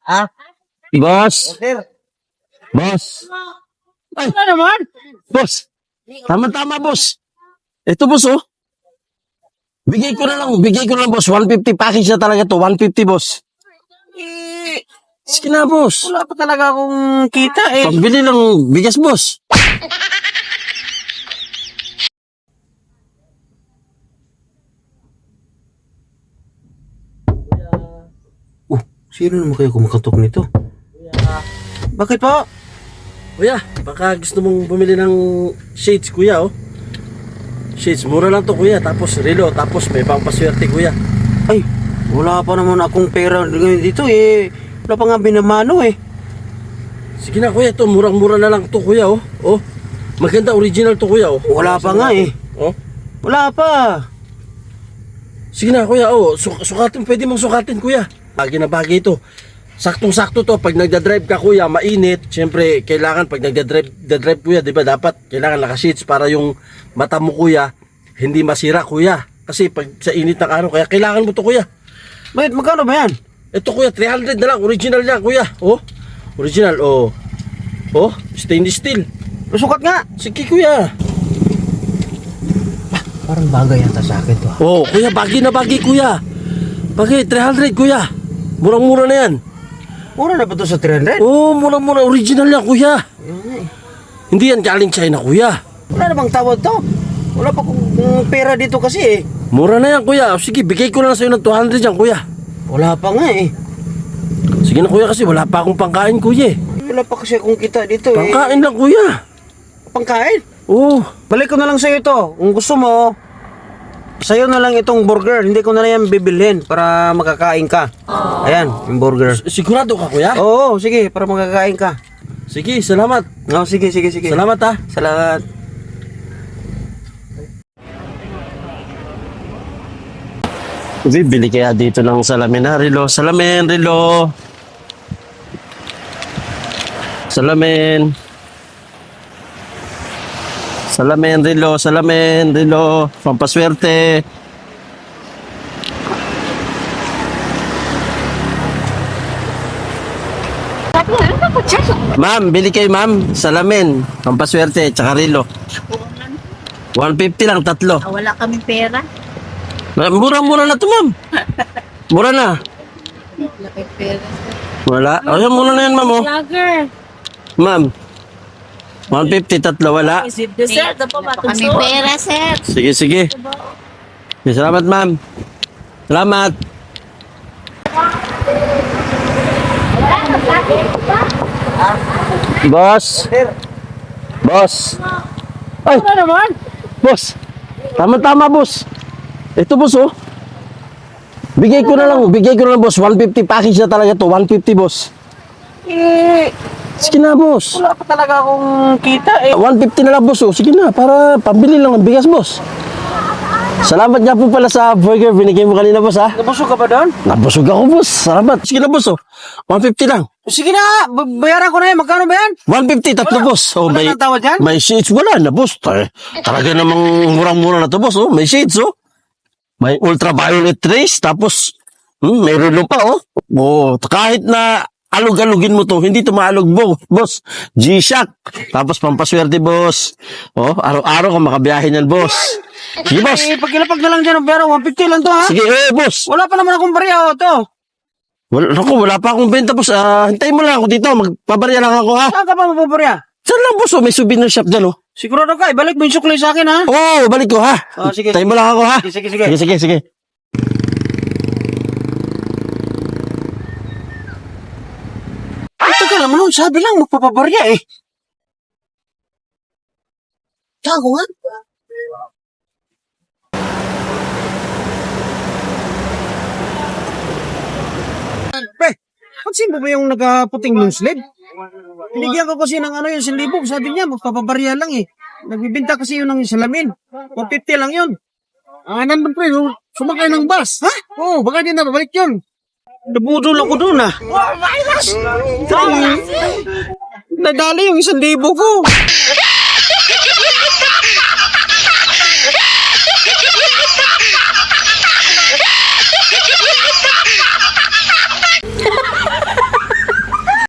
Ah, Boss. sir. Boss. Ay, Ano naman? boss. Tama-tama, boss. Ito, boss, oh. Bigay ko na lang, boss. 150 package na talaga to. 150, boss. Eh, Sige na, boss. wala pa talaga akong kita eh. Pambili ng bigas, boss. Sino naman kayo kumakatok nito? Bakit po? Kuya, baka gusto mong bumili ng shades, kuya, oh. Shades, mura lang to, kuya. Tapos relo, tapos may pang paswerte, kuya. Ay, wala pa naman akong pera dito eh. Wala pa nga binamano eh. Sige na, kuya. Ito, murang-mura na lang to, kuya, oh. Oh, maganda, original to, kuya, oh. Wala pa nga eh. Oh. Wala pa. Sige na, kuya, oh. Sukatin, pwede mong sukatin, kuya. Bagay na bagay ito. Saktong-sakto to. Pag nagdadrive ka, kuya, mainit. Siyempre, kailangan pag nagdadrive, kuya, di ba, dapat kailangan naka-sheets para yung mata mo, kuya, hindi masira, kuya. Kasi pag sa init ng araw, kaya kailangan mo to, kuya. Bakit magkano ba yan? Ito, kuya, 300 na lang. Original yan, kuya. Oh, original, oh. Oh, stainless steel. Sukat nga. Sige, kuya. Parang bagay yata sa akin to. Oh, kuya, bagay na bagay, kuya. Bagay, 300, kuya. Murang-mura na yan. Mura na ba to sa 300? Oh, mura-mura. Original yan, kuya. Hindi yan galing China, kuya. Wala namang tawad to. Wala pa akong pera dito kasi eh. Mura na yan, kuya. Sige, bigay ko na lang sa'yo ng 200 yan, kuya. Wala pa nga eh. Sige na, kuya, kasi wala pa akong pangkain, kuya. Wala pa kasi akong kita dito eh. Pangkain lang, kuya. Pangkain? Oh, Balik ko na lang sa'yo to. Kung gusto mo, sa'yo na lang itong burger. Hindi ko na lang yan bibilhin para makakain ka. Ayan, yung burger. sigurado ka, kuya? Oo, sige, para makakain ka. Sige, salamat. Oh, sige. Salamat, ha. Salamat. Bibili kaya dito ng salamin, ha, Rilo. Salamin, Rilo. Salamin. Salamin, Rilo. Salamin, Rilo. Pampaswerte. Ma'am, bili kayo, ma'am. Salamin. Pampaswerte, tsaka Rilo. 150 lang, tatlo. Wala kaming pera. Mura-mura na to, ma'am. Mura na. Wala kaming pera. Wala. Ayun, muna na yan, ma'am, oh. Vlogger. Ma'am. 150, tatlo, wala. Dessert na po ba? Kaming pera, sir. Sige, sige. Okay, salamat, ma'am. Salamat. Boss. Boss. Ay, Ano naman? boss. Tama-tama, boss. Ito, boss, oh. Bigay ko na lang, boss. 150 package na talaga to. 150, boss. Eh, Sige na, boss. wala pa talaga akong kita eh. 150 na lang, boss, oh. Sige na, para pambili lang ng bigas, boss. Salamat nga po pala sa burger binigay mo kanina, boss, ha. Nabusog ka ba doon? Nabusog ako, boss. Salamat. Sige na, boss, oh. 150 lang. Sige na, bayaran ko na yan. Magkano ba yan? 150, tatlo, boss. Oh, Wala kang tawad dyan? may shades. Wala na, boss. Talaga namang murang-mura na to, boss, oh. May shades, oh. May ultraviolet rays, tapos, may relo pa, oh. Oh, kahit na alug-alugin mo to, hindi to maalog, boss. G-Shock. Tapos pampaswerte, boss. Oh, araw-araw ka makabiyahe niyan, boss. Sige, boss. Eh, pagkilapag na lang dyan ang pera. 150 lang to ha. Sige, boss. Wala pa naman akong barya to. Wala pa akong benta, boss. Hintayin mo lang ako dito. Magpabarya lang ako, ha? Saan ka pa mapabarya? Saan lang, boss? Oh, may souvenir shop dyan, oh. Sigurado ka, ibalik mo yung sukli sa akin ha. Oh, balik ko, ha? Oh, sige. Hintayin mo lang ako, ha? Sige. Sige. Ito ka naman nun, sabi lang magpapabarya eh. Tago nga. Pre, pansin mo ba yung nakaputing long sleeve? Binigyan ko kasi ng yung 1,000. Sabi niya, magpapabarya lang eh. Nagbibinta kasi yun ng salamin. 150 lang yun. Nandun pre, sumakay ng bus. Ha? Oo, baka di na babalik yun. Nabudol ako doon ah. Nadali yung 1,000 ko.